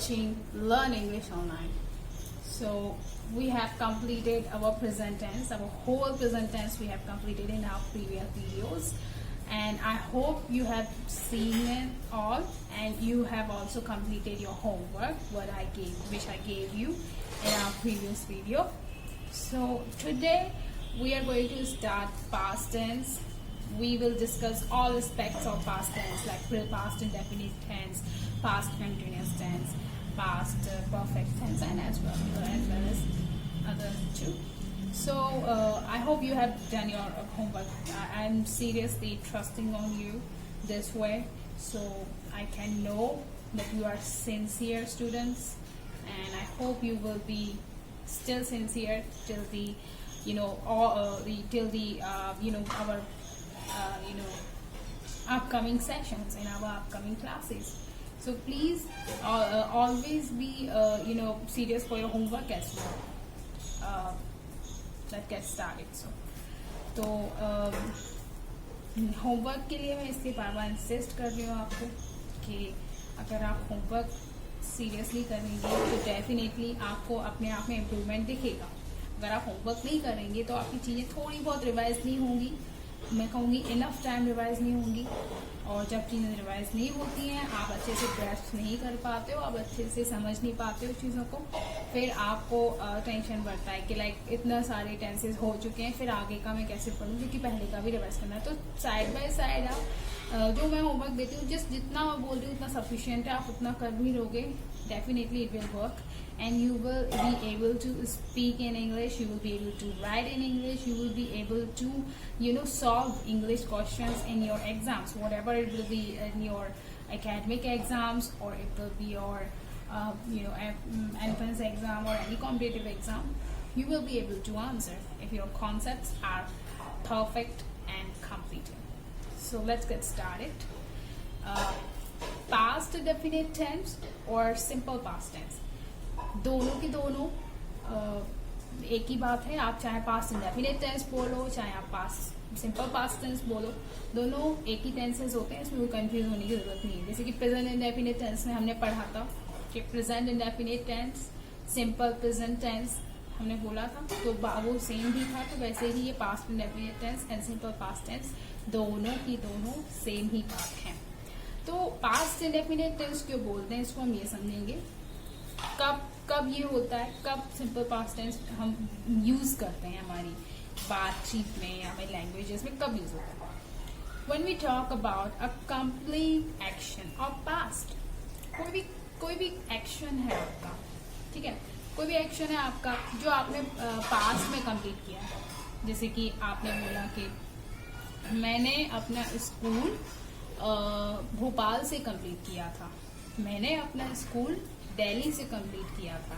watching Learn English Online. So we have completed our present tense, our whole present tense we have completed in our previous videos, and I hope you have seen it all and you have also completed your homework which I gave you in our previous video. So today we are going to start past tense. We will discuss all aspects of past tense, like past indefinite tense, past continuous tense, past perfect tense, and as well as other two. So I hope you have done your homework. I'm seriously trusting on you this way, so I can know that you are sincere students, and I hope you will be still sincere till the our upcoming sessions in our upcoming classes. So please always be serious for your homework as well. Let's get started. तो homework के लिए मैं इसलिए बार बार insist कर रही हूँ आपको कि अगर आप होमवर्क सीरियसली करेंगे तो डेफिनेटली आपको अपने आप में इम्प्रूवमेंट दिखेगा. अगर आप होमवर्क नहीं करेंगे तो आपकी चीज़ें थोड़ी बहुत रिवाइज नहीं होंगी, मैं कहूँगी इनफ टाइम रिवाइज नहीं होंगी, और जब चीज़ें रिवाइज नहीं होती हैं आप अच्छे से ग्रैस्प नहीं कर पाते हो, आप अच्छे से समझ नहीं पाते हो चीज़ों को, फिर आपको टेंशन बढ़ता है कि लाइक इतना सारे टेंसेस हो चुके हैं, फिर आगे का मैं कैसे पढ़ूँ क्योंकि पहले का भी रिवाइज करना है. तो साइड बाय साइड आप जो मैं होमवर्क देती हूँ जितना मैं बोल रही हूँ उतना सफिशियंट है, आप उतना कर भी लोगे, definitely it will work and you will be able to speak in English, you will be able to write in English, you will be able to solve English questions in your exams, whatever it will be in your academic exams, or it will be your entrance exam or any competitive exam. You will be able to answer if your concepts are perfect and completed. So let's get started. Past definite tense और simple past tense दोनों की दोनों एक ही बात है. आप चाहे past indefinite tense बोलो, चाहे आप पास्ट सिंपल पास्ट टेंस बोलो, दोनों एक ही टेंसेस होते हैं, इसमें कोई कंफ्यूज होने की जरूरत नहीं है. जैसे कि प्रेजेंट इंडेफिनेट टेंस में हमने पढ़ा था कि present indefinite tense, simple present tense हमने बोला था, तो वो सेम भी था. तो वैसे ही ये past indefinite tense and simple past tense दोनों की दोनों सेम ही बात है. तो पास्ट इंडेफिनेट टेंस क्यों बोलते हैं, इसको हम ये समझेंगे. कब ये होता है, कब सिंपल पास्ट टेंस हम यूज करते हैं हमारी बातचीत में या हमारी लैंग्वेजेस में, कब यूज होता है. When we talk about a complete action of past, कोई भी एक्शन है आपका, ठीक है, कोई भी एक्शन है आपका जो आपने पास्ट में कंप्लीट किया है. जैसे कि आपने बोला कि मैंने अपना स्कूल भोपाल से कंप्लीट किया था, मैंने अपना स्कूल दिल्ली से कंप्लीट किया था,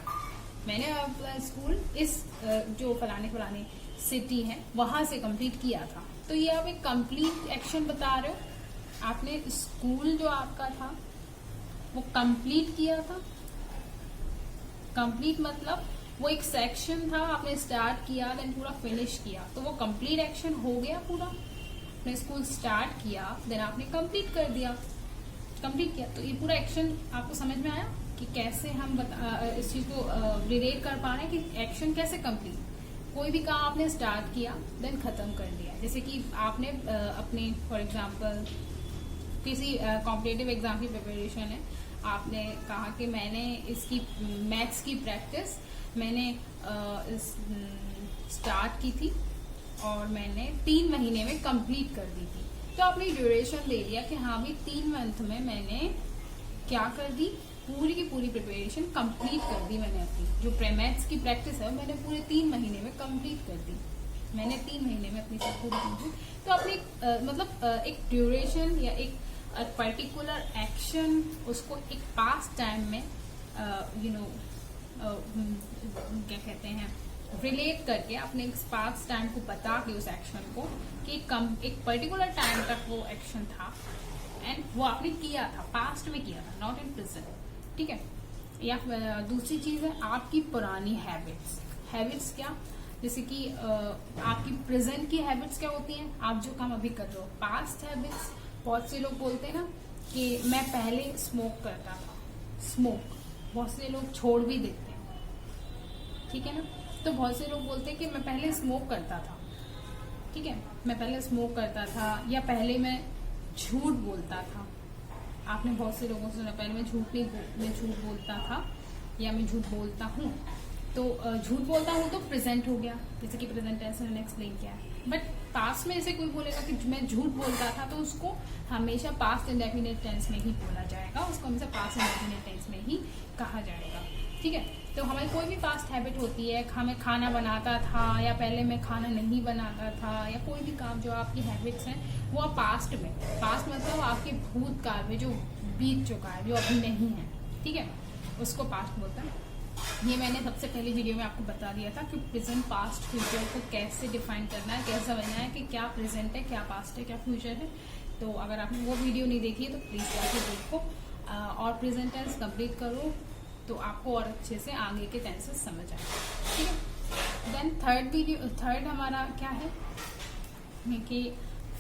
मैंने अपना स्कूल इस जो फलाने सिटी है वहां से कंप्लीट किया था. तो ये आप एक कंप्लीट एक्शन बता रहे हो. आपने स्कूल जो आपका था वो कंप्लीट किया था. कंप्लीट मतलब वो एक सेक्शन था, आपने स्टार्ट किया देन पूरा फिनिश किया, तो वो कंप्लीट एक्शन हो गया पूरा. आपने स्कूल स्टार्ट किया देन आपने कंप्लीट कर दिया, कंप्लीट किया. तो ये पूरा एक्शन आपको समझ में आया कि कैसे हम इस चीज को रिलेट कर पा रहे हैं कि एक्शन कैसे कंप्लीट. कोई भी काम आपने स्टार्ट किया देन खत्म कर दिया. जैसे कि आपने अपने फॉर एग्जांपल किसी कॉम्पिटिटिव एग्जाम की प्रिपरेशन है, आपने कहा कि मैंने इसकी मैथ्स की प्रैक्टिस मैंने स्टार्ट की थी और मैंने 3 महीने में कंप्लीट कर दी थी. तो आपने ड्यूरेशन दे दिया कि हाँ भाई 3 मंथ में मैंने क्या कर दी, पूरी की पूरी प्रिपरेशन कंप्लीट कर दी. मैंने अपनी जो मैथ्स की प्रैक्टिस है मैंने पूरे 3 महीने में कंप्लीट कर दी. मैंने 3 महीने में अपनी सब पूरी कंप्लीट. तो अपनी एक ड्यूरेशन या एक पर्टिकुलर एक्शन उसको एक पास्ट टाइम में क्या कहते हैं रिलेट करके अपने पास्ट टाइम को बता के उस एक्शन को कि एक पर्टिकुलर टाइम तक वो एक्शन था एंड वो आपने किया था, पास्ट में किया था, नॉट इन प्रेजेंट. ठीक है. या दूसरी चीज है आपकी पुरानी हैबिट्स क्या, जैसे कि आपकी प्रेजेंट की हैबिट्स क्या होती हैं, आप जो काम अभी कर रहे हो. पास्ट हैबिट्स बहुत से लोग बोलते हैं ना कि मैं पहले स्मोक करता था, स्मोक बहुत से लोग छोड़ भी देते हैं, ठीक है ना। तो बहुत से लोग बोलते हैं कि मैं पहले स्मोक करता था, ठीक है, मैं पहले स्मोक करता था, या पहले मैं झूठ बोलता था। आपने बहुत से लोगों से सुना पहले मैं झूठ बोलता था या मैं झूठ बोलता हूँ। तो झूठ बोलता हूँ तो प्रेजेंट हो गया, जैसे कि प्रेजेंट टेंस मैंने एक्सप्लेन किया है। बट पास्ट में ऐसे कोई बोलेगा कि मैं झूठ बोलता था, तो उसको हमेशा पास्ट इंडेफिनिट टेंस में ही बोला जाएगा, उसको हमेशा पास्ट इंडेफिनिट टेंस में ही कहा जाएगा, ठीक है। तो हमारी कोई भी पास्ट हैबिट होती है, मैं खाना बनाता था या पहले मैं खाना नहीं बनाता था, या कोई भी काम जो आपकी हैबिट्स हैं वो आप पास्ट में, पास्ट मतलब आपके भूतकाल में जो बीत चुका है, जो अभी नहीं है, ठीक है, उसको पास्ट बोलते हैं। ये मैंने सबसे पहले वीडियो में आपको बता दिया था कि प्रेजेंट पास्ट फ्यूचर को कैसे डिफाइन करना है, कैसे समझना है कि क्या प्रेजेंट है, क्या पास्ट है, क्या फ्यूचर है। तो अगर आपने वो वीडियो नहीं देखी है तो प्लीज जाके देखो और प्रेजेंट टेंस कंप्लीट करो, तो आपको और अच्छे से आगे के टेंसेस समझ आए, ठीक है। देन थर्ड हमारा क्या है कि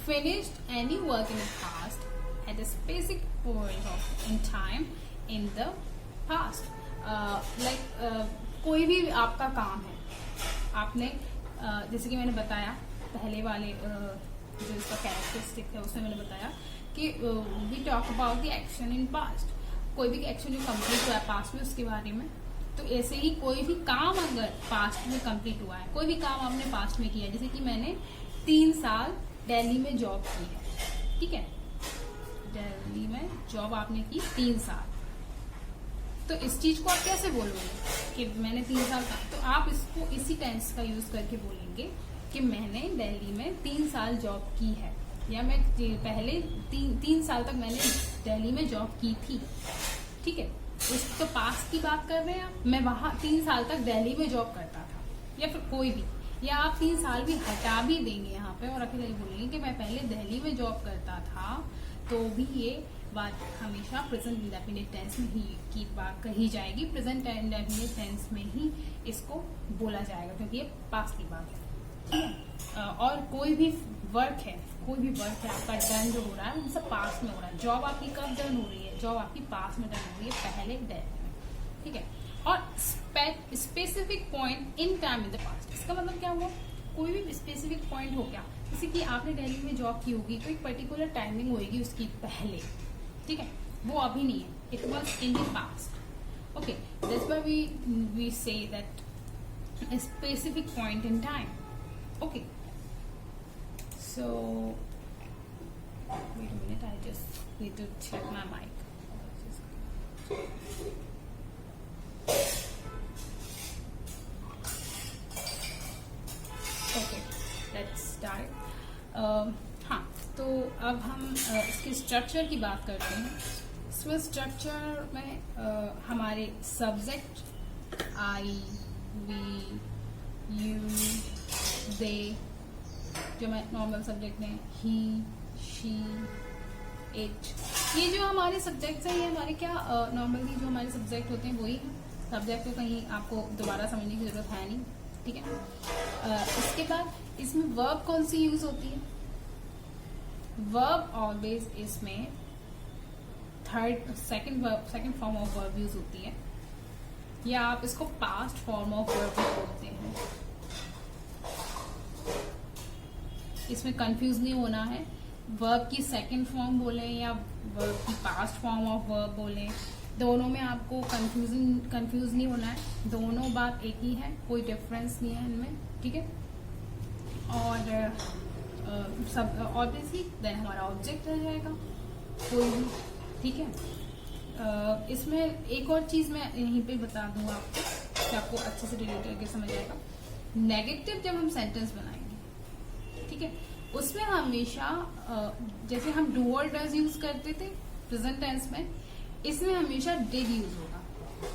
finished any work in the past at a specific point of in time in the past. कोई भी आपका काम है, आपने जैसे कि मैंने बताया पहले वाले जो इसका कैरेक्टरिस्टिक है उसमें मैंने बताया कि we talk about the action in past. कोई भी एक्शन जो कंप्लीट हुआ है पास्ट में उसके बारे में। तो ऐसे ही कोई भी काम अगर पास्ट में कंप्लीट हुआ है, कोई भी काम आपने पास्ट में किया, जैसे कि मैंने 3 साल दिल्ली में जॉब की है, ठीक है, दिल्ली में जॉब आपने की 3 साल, तो इस चीज को आप कैसे बोलोगे कि मैंने 3 साल का, तो आप इसको इसी टेंस का यूज करके बोलेंगे कि मैंने दिल्ली में 3 साल जॉब की है, या मैं पहले 3 साल तक मैंने दिल्ली में जॉब की थी, ठीक है। उस तो पास्ट की बात कर रहे हैं आप, मैं वहां 3 साल तक दिल्ली में जॉब करता था, या फिर कोई भी, या आप 3 साल भी हटा भी देंगे यहाँ पे और अकेले बोलेंगे कि मैं पहले दिल्ली में जॉब करता था, तो भी ये बात हमेशा प्रेजेंट इंडेफिनिट टेंस में ही की बात कही जाएगी, प्रेजेंट इंडेफिनिट टेंस में ही इसको बोला जाएगा, क्योंकि ये पास्ट की बात है, ठीक है। और कोई भी वर्क है आपका डन जो हो रहा है वो सब पास्ट में हो रहा है। जॉब आपकी कब डन हो रही है, जॉब आपकी पास्ट में डन हो रही है, पहले डेट में, ठीक है। और specific point in time in the past, इसका मतलब क्या हुआ, कोई भी स्पेसिफिक पॉइंट हो गया, जैसे कि आपने दिल्ली में जॉब की होगी तो एक पर्टिकुलर टाइमिंग होगी उसकी पहले, ठीक है, वो अभी नहीं है, it was in the past, okay. That's why we say that a specific point in time, okay. So wait a minute, I just need to check my mic. Okay, let's start. हाँ, तो अब हम इसके structure की बात करते हैं। इसमें स्ट्रक्चर में हमारे सब्जेक्ट आई, वी, यू, दे, जो नॉर्मल सब्जेक्ट हैं, ही, शी, इट, ये जो हमारे सब्जेक्ट्स हैं, ये हमारे क्या नॉर्मली जो हमारे सब्जेक्ट होते हैं वही हैं। सब्जेक्ट तो कहीं आपको दोबारा समझने की जरूरत है नहीं, ठीक है। इसके बाद इसमें वर्ब कौन सी यूज होती है, वर्ब ऑलवेज इसमें second form of verb use होती है, या आप इसको पास्ट फॉर्म ऑफ वर्ब भी बोलते हैं। इसमें कंफ्यूज नहीं होना है, वर्ब की सेकंड फॉर्म बोले या वर्ब की पास्ट फॉर्म ऑफ वर्ब बोले, दोनों में आपको कंफ्यूज नहीं होना है, दोनों बात एक ही है, कोई डिफरेंस नहीं है इनमें, ठीक है। और सब ऑब्वियसली देन हमारा ऑब्जेक्ट रह जाएगा कोई भी, ठीक है। इसमें एक और चीज मैं यहीं पे बता दूं आपको कि आपको अच्छे से रिलेट करके समझ आएगा। नेगेटिव जब हम सेंटेंस बनाएंगे, ठीक है, उसमें हमेशा जैसे हम डू और डज यूज करते थे प्रेजेंट टेंस में, इसमें हमेशा डिड यूज होगा,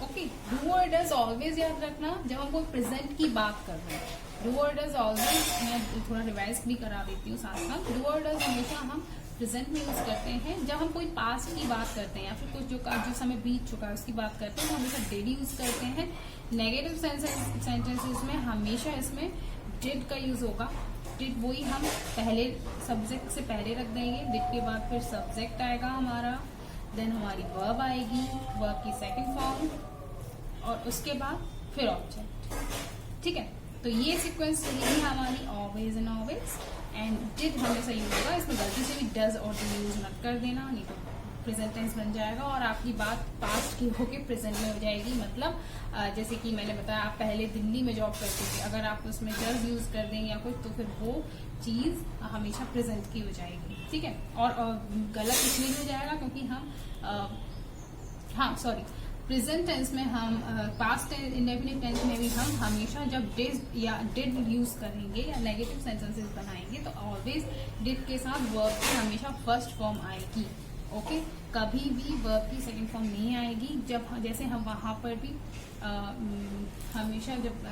ओके। डू और डज ऑलवेज याद रखना जब हम कोई प्रेजेंट की बात कर रहे हैं। डू और डज ऑलवेज, मैं थोड़ा रिवाइज भी करा देती हूँ साथ साथ, डू और डज हमेशा हम प्रेजेंट में यूज करते हैं जब हम कोई पास्ट की बात करते हैं या फिर कुछ जो समय बीत चुका है उसकी बात करते हैं, तो हमेशा डिड यूज करते हैं। नेगेटिव सेंटेंसेस में हमेशा इसमें डिड का यूज होगा। डिड वही हम पहले सब्जेक्ट से पहले रख देंगे, डिड के बाद फिर सब्जेक्ट आएगा हमारा, देन हमारी वर्ब आएगी, वर्ब की सेकंड फॉर्म, और उसके बाद फिर ऑब्जेक्ट, ठीक है। तो ये सीक्वेंस चलेगी हमारी always and always. And did हमेशा यूज होगा, इसमें गलती से भी डज और डू यूज मत कर देना, नहीं तो प्रेजेंट टेंस बन जाएगा और आपकी बात पास्ट की होके प्रेजेंट में हो जाएगी। मतलब जैसे कि मैंने बताया, आप पहले दिल्ली में जॉब करते थे, अगर आप उसमें डज यूज कर देंगे या कुछ, तो फिर वो चीज हमेशा प्रेजेंट की हो जाएगी, ठीक है। और गलत इसलिए हो जाएगा क्योंकि हम प्रेजेंट टेंस में हम पास्ट टेंस, इंडेफिनिट टेंस में भी हम हमेशा जब डिड या डिड यूज करेंगे या नेगेटिव सेंटेंसेस बनाएंगे तो ऑलवेज डिड के साथ वर्ब की हमेशा फर्स्ट फॉर्म आएगी, ओके। कभी भी वर्ब की सेकंड फॉर्म नहीं आएगी। जब जैसे हम वहाँ पर भी हमेशा जब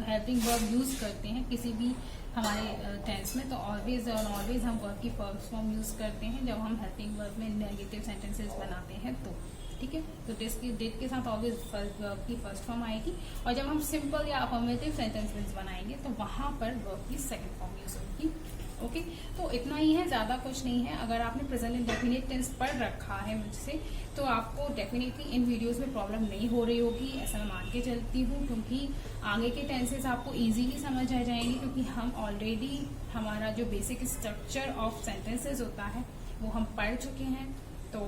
हेल्पिंग वर्ब यूज करते हैं किसी भी हमारे टेंस में, तो ऑलवेज और ऑलवेज हम वर्ब की फर्स्ट फॉर्म यूज करते हैं जब हम हेल्पिंग वर्ब में नेगेटिव सेंटेंसेस बनाते हैं, तो ठीक है। तो डिड के साथ ऑलवेज वर्ब की फर्स्ट फॉर्म आएगी। और जब हम सिंपल या अफर्मेटिव सेंटेंसेस बनाएंगे तो वहां पर वर्ब की सेकंड फॉर्म यूज होगी, ओके। तो इतना ही है, ज्यादा कुछ नहीं है। अगर आपने प्रेजेंट इंडेफिनिट टेंस पढ़ रखा है मुझसे, तो आपको डेफिनेटली इन वीडियोस में प्रॉब्लम नहीं हो रही होगी, ऐसा मैं मान के चलती हूँ, क्योंकि आगे के टेंसेस आपको इजीली समझ आ जाएंगे, क्योंकि हम ऑलरेडी हमारा जो बेसिक स्ट्रक्चर ऑफ सेंटेंसेस होता है वो हम पढ़ चुके हैं। तो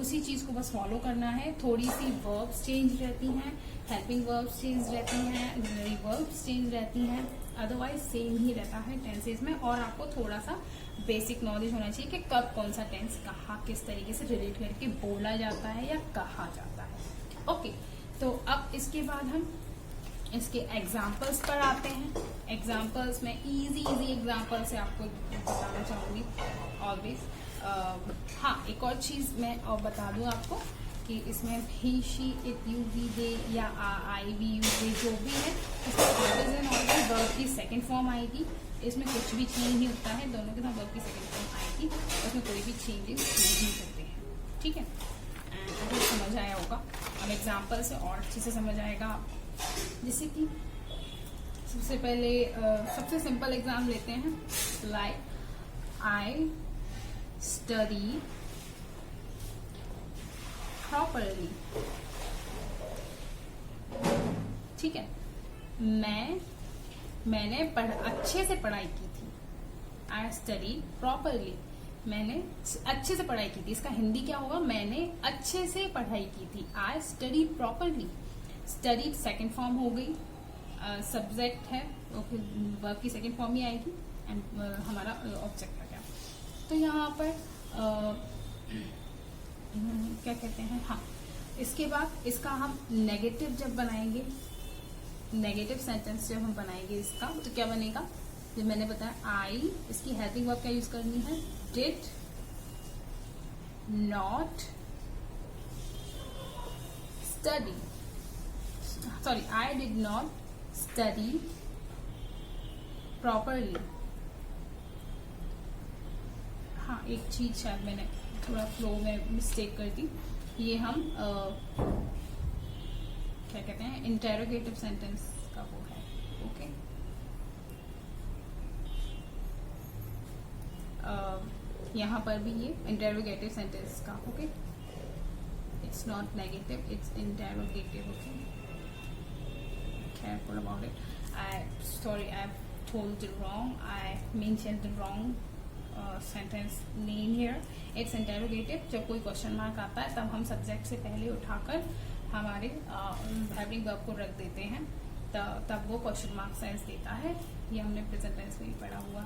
उसी चीज को बस फॉलो करना है। थोड़ी सी वर्ब्स चेंज रहती हैं, हेल्पिंग वर्ब्स चेंज रहती हैं, ऑक्सिलरी वर्ब्स चेंज रहती हैं, अदरवाइज सेम ही रहता है टेंसेस में। और आपको थोड़ा सा बेसिक नॉलेज होना चाहिए कि कब कौन सा टेंस कहाँ किस तरीके से रिलेट करके बोला जाता है या कहा जाता है, ओके। तो अब इसके बाद हम इसके एग्जाम्पल्स पर आते हैं। एग्जाम्पल्स में इजी एग्जाम्पल से आपको बताना चाहूंगी ऑलवेज। हाँ, एक और चीज मैं और बता दूं आपको कि इसमें ही, शी, इट, यू, वी, दे या आई, वी, यू, दे जो भी है, इसमें ऑलवेज एंड ऑलवेज वर्ब की सेकंड फॉर्म आएगी। इसमें कुछ भी चेंज नहीं होता है, दोनों के साथ वर्ब की सेकंड फॉर्म आएगी, उसमें कोई भी चेंजेस नहीं होते हैं, ठीक है। अगर समझ आया होगा, अब एग्जाम्पल से और अच्छे से समझ आएगा। जैसे कि सबसे पहले सबसे सिंपल एग्जाम लेते हैं, लाइक आई स्टडी प्रॉपरली, ठीक है। मैंने अच्छे से पढ़ाई की थी। आई स्टडी प्रॉपरली, मैंने अच्छे से पढ़ाई की थी। इसका हिंदी क्या होगा? मैंने अच्छे से पढ़ाई की थी। I study properly, study second form हो गई, सब्जेक्ट है तो फिर वर्ब की सेकंड फॉर्म ही आएगी एंड हमारा ऑब्जेक्ट आ गया। तो यहाँ पर क्या कहते हैं, हाँ, इसके बाद इसका हम नेगेटिव जब बनाएंगे, नेगेटिव सेंटेंस जब हम बनाएंगे इसका, तो क्या बनेगा? जो मैंने बताया आई, इसकी हेल्पिंग वर्ब क्या यूज करनी है? Did not study, sorry, I did not study properly. हाँ, एक चीज शायद मैंने थोड़ा फ्लो में मिस्टेक कर दी। ये हम क्या कहते हैं, इंटेरोगेटिव सेंटेंस का वो है, ओके। यहाँ पर भी ये इंटेरोगेटिव सेंटेंस का, okay. It's not negative, it's interrogative, okay. Careful about it. Sorry, I've told it wrong. I mentioned the wrong sentence name here. It's interrogative. जब कोई क्वेश्चन मार्क आता है तब हम सब्जेक्ट से पहले उठाकर हमारे हेल्पिंग वर्ब को रख देते हैं, तब वो क्वेश्चन मार्क सेंस देता है। ये हमने प्रेजेंट टेंस में ही पढ़ा हुआ,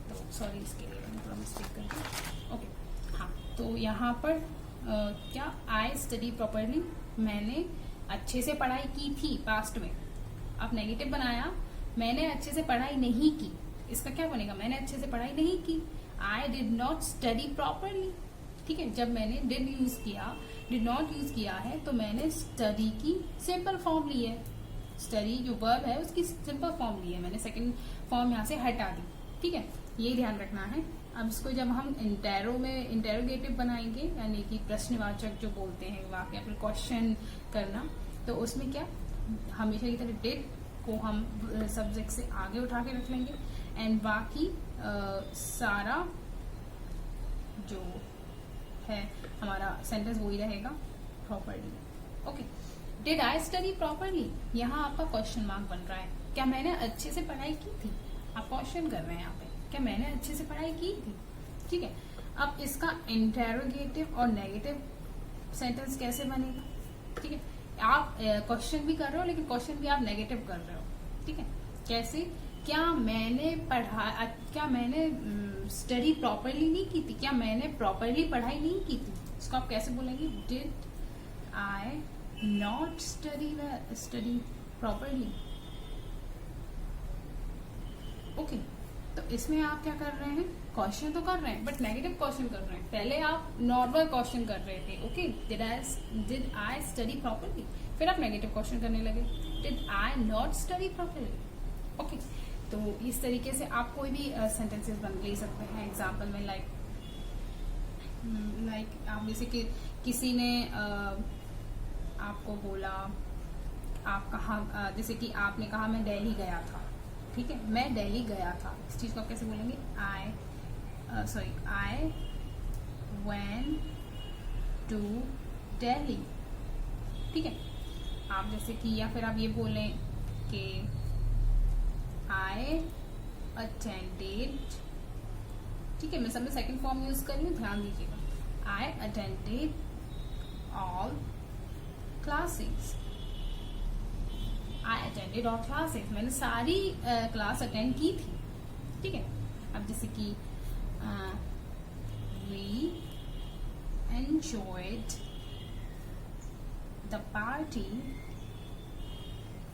तो सॉरी इसके लिए मैंने थोड़ा मिस्टेक कर दिया, ओके। हाँ, तो यहाँ पर क्या, आई स्टडी प्रॉपरली, मैंने अच्छे से पढ़ाई की थी पास्ट में। अब नेगेटिव बनाया, मैंने अच्छे से पढ़ाई नहीं की, इसका क्या बनेगा? मैंने अच्छे से पढ़ाई नहीं की। I did not study properly, ठीक है। जब मैंने डिड यूज किया, डिड नॉट यूज किया है, तो मैंने स्टडी की सिंपल फॉर्म ली है। स्टडी जो वर्ब है उसकी सिंपल फॉर्म ली है मैंने, सेकंड फॉर्म यहाँ से हटा दी, ठीक है। ये ध्यान रखना है। अब इसको जब हम इंटेरोगेटिव बनाएंगे, यानी कि प्रश्नवाचक जो बोलते हैं, वाक्य फिर क्वेश्चन करना, तो उसमें क्या, हमेशा की तरह डिड को हम सब्जेक्ट से आगे उठा के रख लेंगे एंड बाकी सारा जो है हमारा सेंटेंस वही रहेगा properly, okay. Did I study properly, यहाँ आपका क्वेश्चन मार्क बन रहा है। क्या मैंने अच्छे से पढ़ाई की थी? आप क्वेश्चन कर रहे हैं यहाँ पे, क्या मैंने अच्छे से पढ़ाई की थी? ठीक है, अब इसका इंटेरोगेटिव और नेगेटिव सेंटेंस कैसे बनेगा? ठीक है, आप क्वेश्चन भी कर रहे हो लेकिन क्वेश्चन भी आप नेगेटिव कर रहे हो। ठीक है, कैसे? क्या मैंने स्टडी प्रॉपरली नहीं की थी? क्या मैंने प्रॉपरली पढ़ाई नहीं की थी? इसको आप कैसे बोलेंगे? Did I not study properly. Okay, तो इसमें आप क्या कर रहे हैं? क्वेश्चन तो कर रहे हैं बट नेगेटिव क्वेश्चन कर रहे हैं। पहले आप नॉर्मल क्वेश्चन कर रहे थे, okay, did I study properly, फिर आप नेगेटिव क्वेश्चन करने लगे, did I not study properly. Okay, तो इस तरीके से आप कोई भी सेंटेंसेस बन ले सकते हैं एग्जाम्पल में। लाइक आप जैसे कि किसी ने आपको बोला, आप कहा, जैसे कि आपने कहा मैं दिल्ली गया था। ठीक है, मैं दिल्ली गया था, इस चीज को आप कैसे बोलेंगे? I went to Delhi. ठीक है, आप जैसे कि, या फिर आप ये बोलें कि आई अटेंडेड। ठीक है, मैं सब में सेकेंड फॉर्म यूज कर रही हूँ, ध्यान दीजिएगा। I attended all classes. I attended all classes, मैंने सारी क्लास अटेंड की थी। ठीक है, अब जैसे कि we enjoyed the party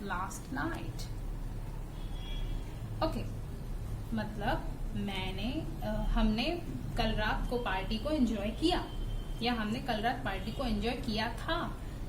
last night. Okay, मतलब हमने कल रात को पार्टी को एंजॉय किया, या हमने कल रात पार्टी को एंजॉय किया था।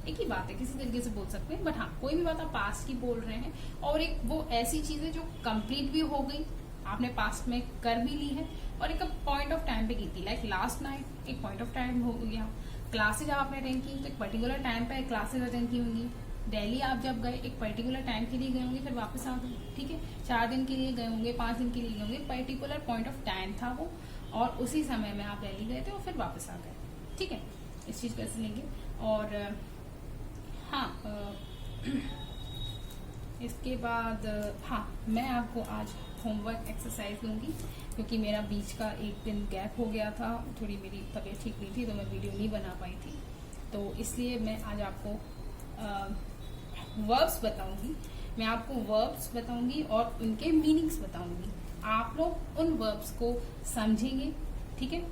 एक ही बात है, किसी तरीके से बोल सकते हैं, बट हाँ, कोई भी बात आप पास्ट की बोल रहे हैं, और एक वो ऐसी चीज है जो कंप्लीट भी हो गई, आपने पास्ट में कर भी ली है, और एक पॉइंट ऑफ टाइम पे की थी। लाइक लास्ट नाइट एक पॉइंट ऑफ टाइम हो गया। क्लासेज आपने अटेंड की तो एक पर्टिकुलर टाइम पे क्लासेज अटेंड की होंगी। दिल्ली आप जब गए एक पर्टिकुलर टाइम के लिए गए होंगे, फिर वापस आ गए। ठीक है, 4 दिन के लिए गए होंगे, 5 दिन के लिए गए होंगे, पर्टिकुलर पॉइंट ऑफ टाइम था वो, और उसी समय में आप दिल्ली गए थे और फिर वापस आ गए। ठीक है, इस चीज को ऐसे लेंगे। और हाँ, इसके बाद हाँ, मैं आपको आज होमवर्क एक्सरसाइज दूंगी, क्योंकि मेरा बीच का एक दिन गैप हो गया था, थोड़ी मेरी तबीयत ठीक नहीं थी तो मैं वीडियो नहीं बना पाई थी, तो इसलिए मैं आज आपको वर्ब्स बताऊंगी। मैं आपको वर्ब्स बताऊंगी और उनके मीनिंग्स बताऊंगी। आप लोग उन वर्ब्स को समझेंगे, ठीक है,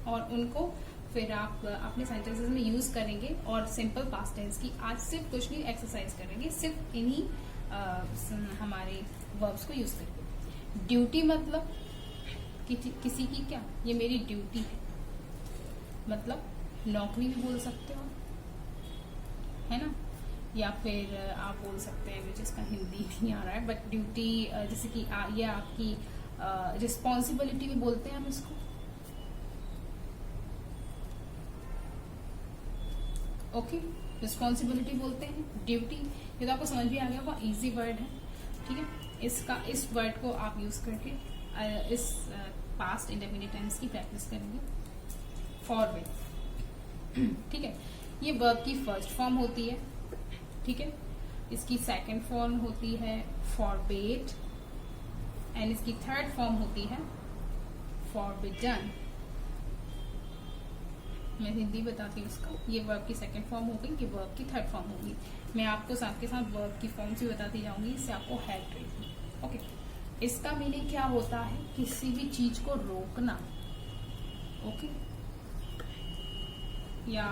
और उनको फिर आप अपने सेंटेंसेस में यूज करेंगे। और सिंपल पास्ट टेंस की आज सिर्फ कुछ नहीं एक्सरसाइज करेंगे, सिर्फ इन्हीं हमारे वर्ब्स को यूज करेंगे। ड्यूटी मतलब किसी की, क्या ये मेरी ड्यूटी है, मतलब नौकरी भी बोल सकते हो, है ना, या फिर आप बोल सकते हैं, मुझे इसका हिंदी नहीं आ रहा है, बट ड्यूटी जैसे कि ये आपकी रिस्पॉन्सिबिलिटी भी बोलते हैं हम इसको। ओके, रिस्पॉन्सिबिलिटी बोलते हैं, ड्यूटी। ये तो आपको समझ भी आ गया होगा, इजी वर्ड है। ठीक है, इस वर्ड को आप यूज करके इस पास्ट इंडेफिनिट टेंस की प्रैक्टिस करेंगे। फॉरवर्ड, ठीक है, ये वर्ब की फर्स्ट फॉर्म होती है। ठीक है, इसकी सेकंड फॉर्म होती है फॉरबेड, एंड इसकी थर्ड फॉर्म होती है फॉरबिडन। मैं हिंदी बताती हूँ इसका। ये वर्ब की सेकंड फॉर्म हो गई, ये वर्ब की थर्ड फॉर्म होगी। मैं आपको साथ के साथ वर्ब की फॉर्म भी बताती जाऊंगी, इससे आपको हेल्प रहेगी। ओके, इसका मीनिंग क्या होता है? किसी भी चीज को रोकना, ओके, या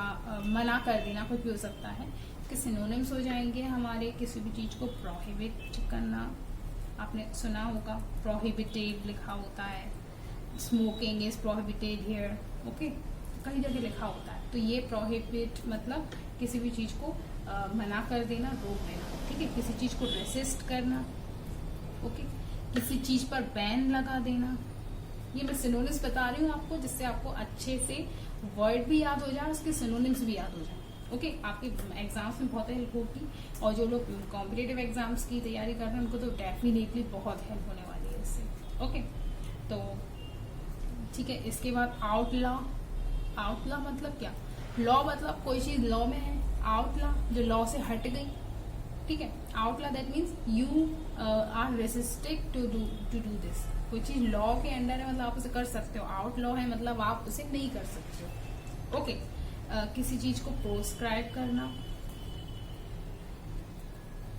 मना कर देना, कुछ भी हो सकता है। इसके सिनोनिम्स हो जाएंगे हमारे, किसी भी चीज को प्रोहिबिट करना, आपने सुना होगा प्रोहिबिटेड लिखा होता है, smoking is prohibited here, okay, कई जगह लिखा होता है। तो ये प्रोहिबिट मतलब किसी भी चीज को मना कर देना, रोक देना। ठीक है, किसी चीज को रेसिस्ट करना, ओके, किसी चीज पर बैन लगा देना। ये मैं सिनोनिम्स बता रही हूँ आपको, जिससे आपको अच्छे से वर्ड भी याद हो जाए, उसके सिनोनिम्स भी याद हो जाए। ओके, आपके एग्जाम्स में बहुत हेल्प होगी, और जो लोग कॉम्पिटिटिव एग्जाम्स की तैयारी कर रहे हैं उनको तो डेफिनेटली बहुत हेल्प होने वाली है इससे। ओके, तो ठीक है, इसके बाद आउटलॉ। आउटलॉ मतलब क्या? लॉ मतलब कोई चीज लॉ में है, आउटला जो लॉ से हट गई, ठीक है। Outlaw that means you are resisted to do this. कोई चीज लॉ के अंडर है मतलब आप उसे कर सकते हो, आउट लॉ है मतलब आप उसे नहीं कर सकते हो। ओके, किसी चीज को प्रोस्क्राइब करना,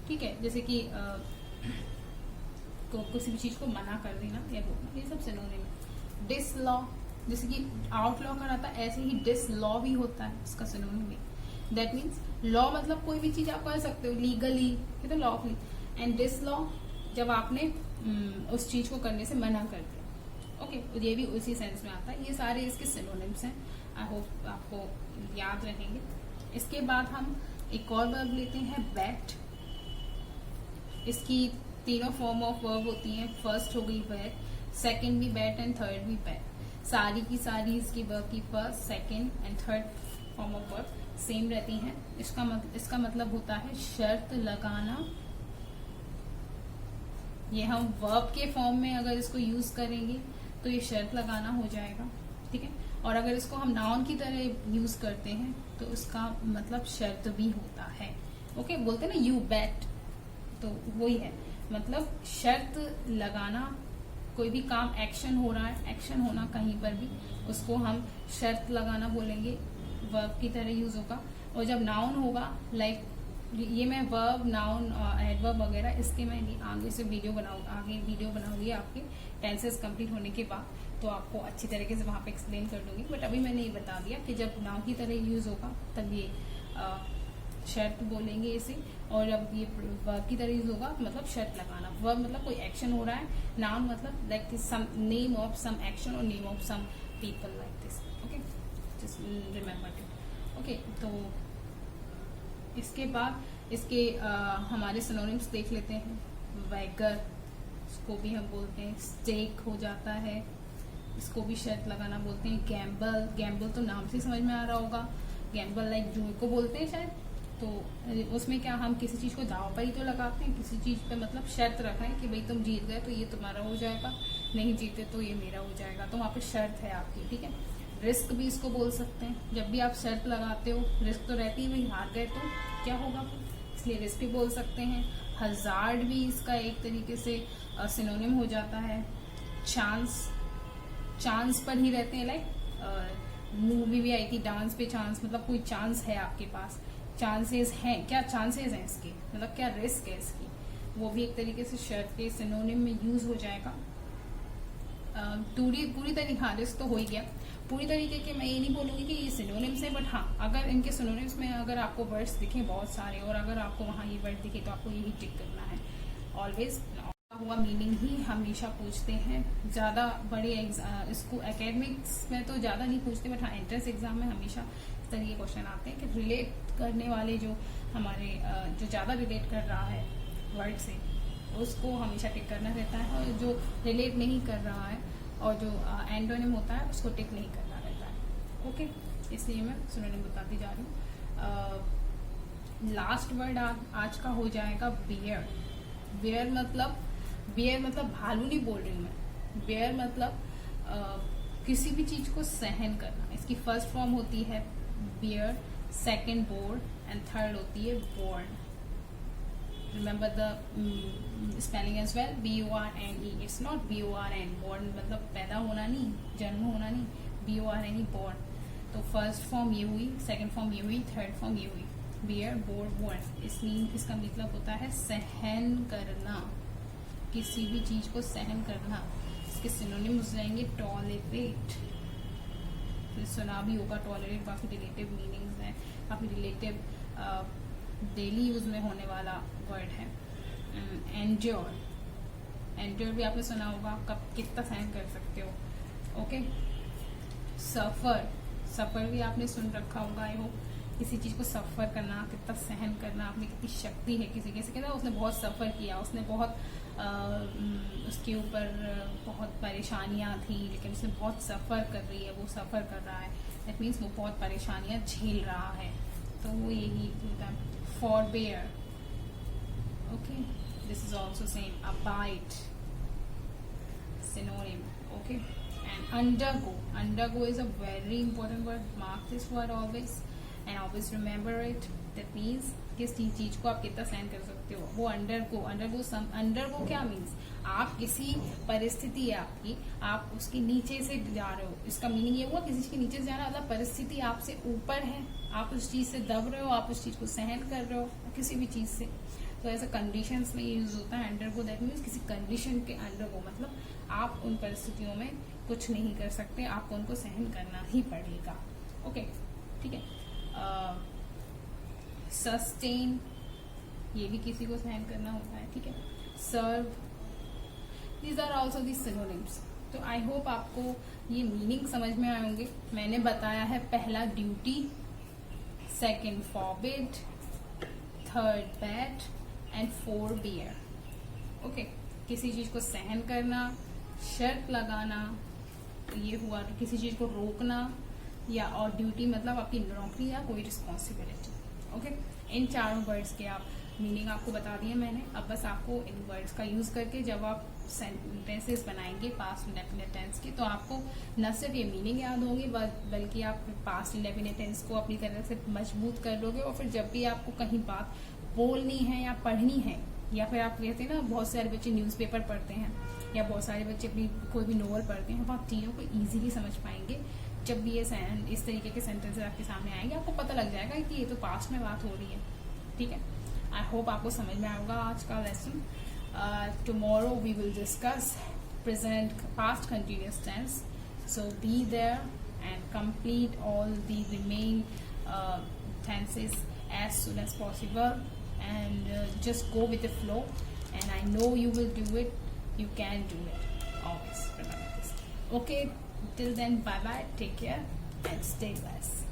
ठीक है, जैसे कि किसी भी चीज को मना कर देना या बोलना, ये सब सिनोनिम है। डिस लॉ, जैसे कि आउट लॉ कराता है ऐसे ही डिस लॉ भी होता है, इसका सिनोनिम भी। दैट मीन्स लॉ मतलब कोई भी चीज आप कर सकते हो लीगली, ये तो लॉफुली, एंड डिस लॉ जब आपने उस चीज को करने से मना कर दिया। ओके, ये भी उसी सेंस में आता है। ये सारे इसके सिनोनिम्स हैं, आई होप आपको याद रहेंगे। इसके बाद हम एक और वर्ब लेते हैं, बैट। इसकी तीनों फॉर्म ऑफ वर्ब होती हैं। फर्स्ट हो गई बैट, सेकंड भी बैट एंड थर्ड भी बैट। सारी की सारी इसकी वर्ब की first, second and third form of verb same रहती हैं। इसका मतलब होता है शर्त लगाना। ये हम वर्ब के फॉर्म में अगर इसको यूज करेंगे तो ये शर्त लगाना हो जाएगा, ठीक है। और अगर इसको हम नाउन की तरह यूज करते हैं तो इसका मतलब शर्त भी होता है। ओके, बोलते हैं ना यू बैट, तो वही है, मतलब शर्त लगाना। कोई भी काम एक्शन हो रहा है, एक्शन होना कहीं पर भी, उसको हम शर्त लगाना बोलेंगे, वर्ब की तरह यूज होगा। और जब नाउन होगा, लाइक ये मैं वर्ब, नाउन, एडवर्ब वगैरह इसके मैं आगे से वीडियो बनाऊंगी आपके टेंसेस कंप्लीट होने के बाद, तो आपको अच्छी तरीके से वहां पे एक्सप्लेन कर दूंगी। बट अभी मैंने ये बता दिया कि जब नाउन की तरह यूज होगा तब ये शर्त बोलेंगे इसे, और जब ये वर्ब की तरह यूज होगा मतलब शर्त लगाना। वर्ब मतलब कोई एक्शन हो रहा है, नाउन मतलब like some name of some action और name of some people like this. Okay, just remember it. Okay, तो इसके बाद इसके हमारे सिनोनिम्स देख लेते हैं। वैगर, इसको भी हम बोलते हैं स्टेक हो जाता है, इसको भी शर्त लगाना बोलते हैं। गैम्बल, गैम्बल तो नाम से समझ में आ रहा होगा, गैम्बल लाइक जुए को बोलते हैं शायद। तो उसमें क्या, हम किसी चीज को दाव पर ही तो लगाते हैं, किसी चीज पे मतलब शर्त रख रहे हैं कि भाई तुम जीत गए तो ये तुम्हारा हो जाएगा, नहीं जीते तो ये मेरा हो जाएगा, तो वहाँ पे शर्त है आपकी, ठीक है। रिस्क भी इसको बोल सकते हैं, जब भी आप शर्त लगाते हो रिस्क तो रहती है, भाई हार गए तो क्या होगा, इसलिए रिस्क भी बोल सकते हैं। हजार्ड भी इसका एक तरीके से सिनोनिम हो जाता है। चांस, चांस पर ही रहते हैं, लाइक मूवी भी आई थी डांस पे चांस, मतलब कोई चांस है आपके पास, चांसेस हैं, क्या चांसेस हैं इसके, मतलब क्या रिस्क है इसकी, वो भी एक तरीके से शर्त के सिनोनिम में यूज हो जाएगा। पूरी तरीके, हाँ रिस्क तो हो ही गया। पूरी तरीके के मैं ये नहीं बोलूंगी कि ये सिनोनिम्स है, बट हाँ अगर इनके सिनोनिम्स में अगर आपको वर्ड्स दिखे बहुत सारे और अगर आपको वहाँ ये वर्ड दिखे तो आपको यही टिक करना है। ऑलवेज हुआ मीनिंग ही हमेशा पूछते हैं, ज्यादा बड़े इसको एकेडमिक्स में तो ज्यादा नहीं पूछते, बट हाँ एंट्रेंस एग्जाम में हमेशा इस तरह के क्वेश्चन आते हैं कि रिलेट करने वाले जो हमारे जो ज्यादा रिलेट कर रहा है वर्ड से उसको हमेशा टिक करना रहता है, और जो रिलेट नहीं कर रहा है और जो एंटोनिम होता है उसको टिक नहीं करना रहता है। ओके, इसलिए मैं सिनोनिम बताती जा रही हूँ। लास्ट वर्ड आज का हो जाएगा बियर। बियर मतलब भालू नहीं बोल रही हूँ मैं, बियर मतलब किसी भी चीज को सहन करना। इसकी फर्स्ट फॉर्म होती है bear, second bore and third होती है borne. Remember the spelling as well, B-O-R-N-E, it's not B-O-R-N, born मतलब पैदा होना नहीं, जन्म होना नहीं, B-O-R-N-E born। तो फर्स्ट फॉर्म ये हुई, सेकंड फॉर्म ये हुई, थर्ड फॉर्म ये हुई, बियर, बोर्ड, बोर्न। इसका मतलब होता है सहन करना, किसी भी चीज को सहन करना। इसके सिनोनिम हो जाएंगे टॉलरेट, सुना भी होगा टॉलरेट, काफी रिलेटिव मीनिंग्स हैं, काफी रिलेटिव डेली यूज में होने वाला वर्ड है। एंड्योर, एंड्योर भी आपने सुना होगा, कब कितना सहन कर सकते हो। ओके, सफर, सफर भी आपने सुन रखा होगा आई होप, किसी चीज को सफर करना, कितना सहन करना, आपने कितनी शक्ति है किसी के, कहता उसने बहुत सफर किया, उसने बहुत उसके ऊपर बहुत परेशानियां थी लेकिन उसने बहुत सफर कर रही है, वो सफर कर रहा है, दैट मीन्स वो बहुत परेशानियां झेल रहा है, तो वो यही होता है। Forbear, okay, this is also same, abide, synonym, okay. And undergo, undergo is a very important word, mark this word always, and always remember it, that means किस चीज को आप कितना सहन कर सकते हो। वो अंडर को क्या मीन्स, आप किसी परिस्थिति है आपकी, आप उसके नीचे से जा रहे हो, इसका मीनिंग ये हुआ किसी के नीचे से जाना मतलब परिस्थिति आपसे ऊपर है, आप उस चीज से दब रहे हो, आप उस चीज को सहन कर रहे हो किसी भी चीज से। तो ऐसे कंडीशंस में यूज होता है अंडर को, दैट मीन्स किसी कंडीशन के अंडर को मतलब आप उन परिस्थितियों में कुछ नहीं कर सकते, आपको उनको सहन करना ही पड़ेगा। ओके, ठीक है। सस्टेन, ये भी किसी को सहन करना होता है, ठीक है। Serve, these are also the synonyms. तो आई होप आपको ये मीनिंग समझ में आए होंगे। मैंने बताया है पहला duty, second forbid, third bat and four bear. Okay, किसी चीज को सहन करना, शर्त लगाना, ये हुआ किसी चीज को रोकना, या और ड्यूटी मतलब आपकी नौकरी या कोई रिस्पॉन्सिबिलिटी। ओके, इन चारों वर्ड्स के आप मीनिंग आपको बता दिए मैंने। अब बस आपको इन वर्ड्स का यूज करके जब आप सेंटेंसेस बनाएंगे पास्ट इंडेफिनिट टेंस की, तो आपको न सिर्फ ये मीनिंग याद होंगी बल्कि आप पास्ट इंडेफिनिट टेंस को अपनी तरह से मजबूत कर लोगे। और फिर जब भी आपको कहीं बात बोलनी है या पढ़नी है, या फिर आप कहते हैं ना बहुत सारे बच्चे न्यूज़पेपर पढ़ते हैं या बहुत सारे बच्चे अपनी कोई भी नॉवल पढ़ते हैं, तो आप चीज़ों को ईजिली समझ पाएंगे। जब भी ये इस तरीके के सेंटेंसेस आपके सामने आएंगे, आपको पता लग जाएगा कि ये तो पास्ट में बात हो रही है, ठीक है। आई होप आपको समझ में आएगा आज का lesson. Tomorrow we will discuss present past continuous tense, so be there and complete all the remain tenses as soon as possible, and just go with the flow, and I know you will do it, you can do it, always remember this. Okay, till then, bye bye, take care and stay blessed.